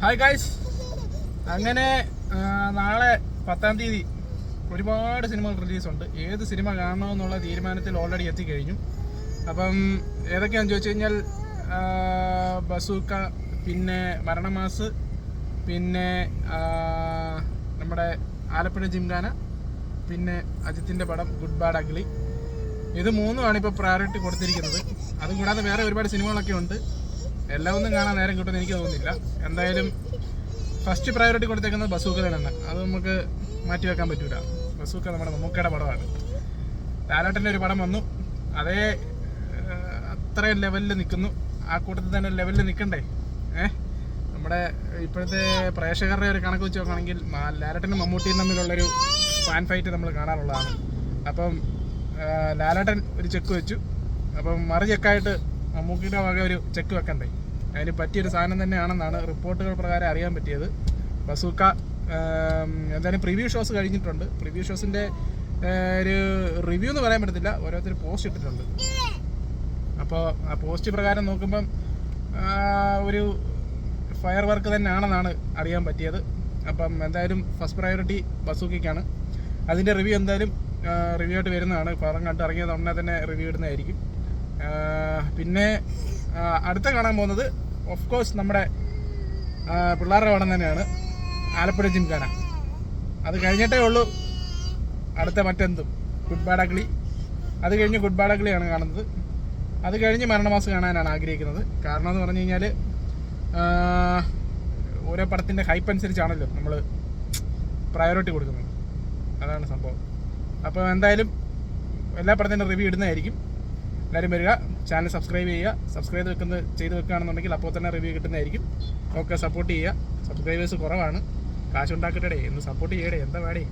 Hi guys, അങ്ങനെ നാളെ 10-ാം തീയതി ഒരുപാട് സിനിമകൾ റിലീസുണ്ട്. ഏത് സിനിമ കാണണമെന്നുള്ള തീരുമാനത്തിൽ ഓൾറെഡി എത്തിക്കഴിഞ്ഞു. അപ്പം ഏതൊക്കെയാണെന്ന് ചോദിച്ചു കഴിഞ്ഞാൽ ബസൂക്ക, പിന്നെ മരണമാസ്, പിന്നെ നമ്മുടെ ആലപ്പുഴ ജിംഖാന, പിന്നെ അജിത്തിൻ്റെ പടം ഗുഡ് ബാഡ് അഗ്ലി. ഇത് മൂന്നുമാണ് ഇപ്പോൾ പ്രയോറിറ്റി കൊടുത്തിരിക്കുന്നത്. അതുകൂടാതെ വേറെ ഒരുപാട് സിനിമകളൊക്കെ ഉണ്ട്. എല്ലാം ഒന്നും കാണാൻ നേരം കിട്ടുമെന്ന് എനിക്ക് തോന്നുന്നില്ല. എന്തായാലും ഫസ്റ്റ് പ്രയോറിറ്റി കൊടുത്തേക്കുന്നത് ബസൂക്ക തന്നെയാണ്. അത് നമുക്ക് മാറ്റിവെക്കാൻ പറ്റൂല. ബസൂക്ക നമ്മുടെ മമ്മൂക്കയുടെ പടമാണ്. ലാലേട്ടൻ്റെ ഒരു പടം വന്നു, അതേ അത്രയും ലെവലിൽ നിൽക്കുന്നു. ആ കൂട്ടത്തിൽ തന്നെ ലെവലിൽ നിൽക്കണ്ടേ? നമ്മുടെ ഇപ്പോഴത്തെ പ്രേക്ഷകരുടെ ഒരു കണക്ക് വെച്ച് നോക്കുകയാണെങ്കിൽ ലാലേട്ടനും മമ്മൂട്ടിയും തമ്മിലുള്ളൊരു ഫാൻ ഫൈറ്റ് നമ്മൾ കാണാറുള്ളതാണ്. അപ്പം ലാലേട്ടൻ ഒരു ചെക്ക് വെച്ചു, അപ്പം മറു ചെക്കായിട്ട് മമ്മൂക്കിയുടെ വക ഒരു ചെക്ക് വെക്കണ്ടേ? അതിന് പറ്റിയൊരു സാധനം തന്നെയാണെന്നാണ് റിപ്പോർട്ടുകൾ പ്രകാരം അറിയാൻ പറ്റിയത്. ബസൂക്ക എന്തായാലും പ്രിവ്യൂ ഷോസ് കഴിഞ്ഞിട്ടുണ്ട്. പ്രിവ്യൂ ഷോസിൻ്റെ ഒരു റിവ്യൂ എന്ന് പറയാൻ പറ്റത്തില്ല, ഓരോരുത്തർ പോസ്റ്റ് ഇട്ടിട്ടുണ്ട്. അപ്പോൾ ആ പോസ്റ്റ് പ്രകാരം നോക്കുമ്പം ഒരു ഫയർ വർക്ക് തന്നെയാണെന്നാണ് അറിയാൻ പറ്റിയത്. അപ്പം എന്തായാലും ഫസ്റ്റ് പ്രയോറിറ്റി ബസൂക്കയ്ക്കാണ്. അതിൻ്റെ റിവ്യൂ എന്തായാലും റിവ്യൂ ആയിട്ട് വരുന്നതാണ്. പടം കണ്ട് ഇറങ്ങിയത് ഉടനെ തന്നെ റിവ്യൂ ഇടുന്നതായിരിക്കും. പിന്നെ അടുത്ത കാണാൻ പോകുന്നത് ഓഫ് കോഴ്സ് നമ്മുടെ പിള്ളേരുടെ പടം തന്നെയാണ്, ആലപ്പുഴ ജിംഖാന. അത് കഴിഞ്ഞിട്ടേ ഉള്ളൂ അടുത്ത മറ്റെന്തും ഗുഡ് ബാഡ് അഗ്ലി. അത് കഴിഞ്ഞ് ഗുഡ് ബാഡ് അഗ്ലിയാണ് കാണുന്നത്. അത് കഴിഞ്ഞ് മരണമാസ് കാണാനാണ് ആഗ്രഹിക്കുന്നത്. കാരണം എന്ന് പറഞ്ഞു കഴിഞ്ഞാൽ ഓരോ പടത്തിൻ്റെ ഹൈപ്പ് അനുസരിച്ചാണല്ലോ നമ്മൾ പ്രയോറിറ്റി കൊടുക്കുന്നത്. അതാണ് സംഭവം. അപ്പോൾ എന്തായാലും എല്ലാ പടത്തിൻ്റെ റിവ്യൂ ഇടുന്നതായിരിക്കും. എല്ലാവരും വരിക, ചാനൽ സബ്സ്ക്രൈബ് ചെയ്യുക. സബ്സ്ക്രൈബ് ചെയ്ത് വെക്കുകയാണെന്നുണ്ടെങ്കിൽ അപ്പോൾ തന്നെ റിവ്യൂ കിട്ടുന്നതായിരിക്കും. ഓക്കെ, സപ്പോർട്ട് ചെയ്യുക. സബ്സ്ക്രൈബേഴ്സ് കുറവാണ്, കാശുണ്ടാക്കട്ടെ, ഒന്ന് സപ്പോർട്ട് ചെയ്യടേ, എന്താ വേടേ.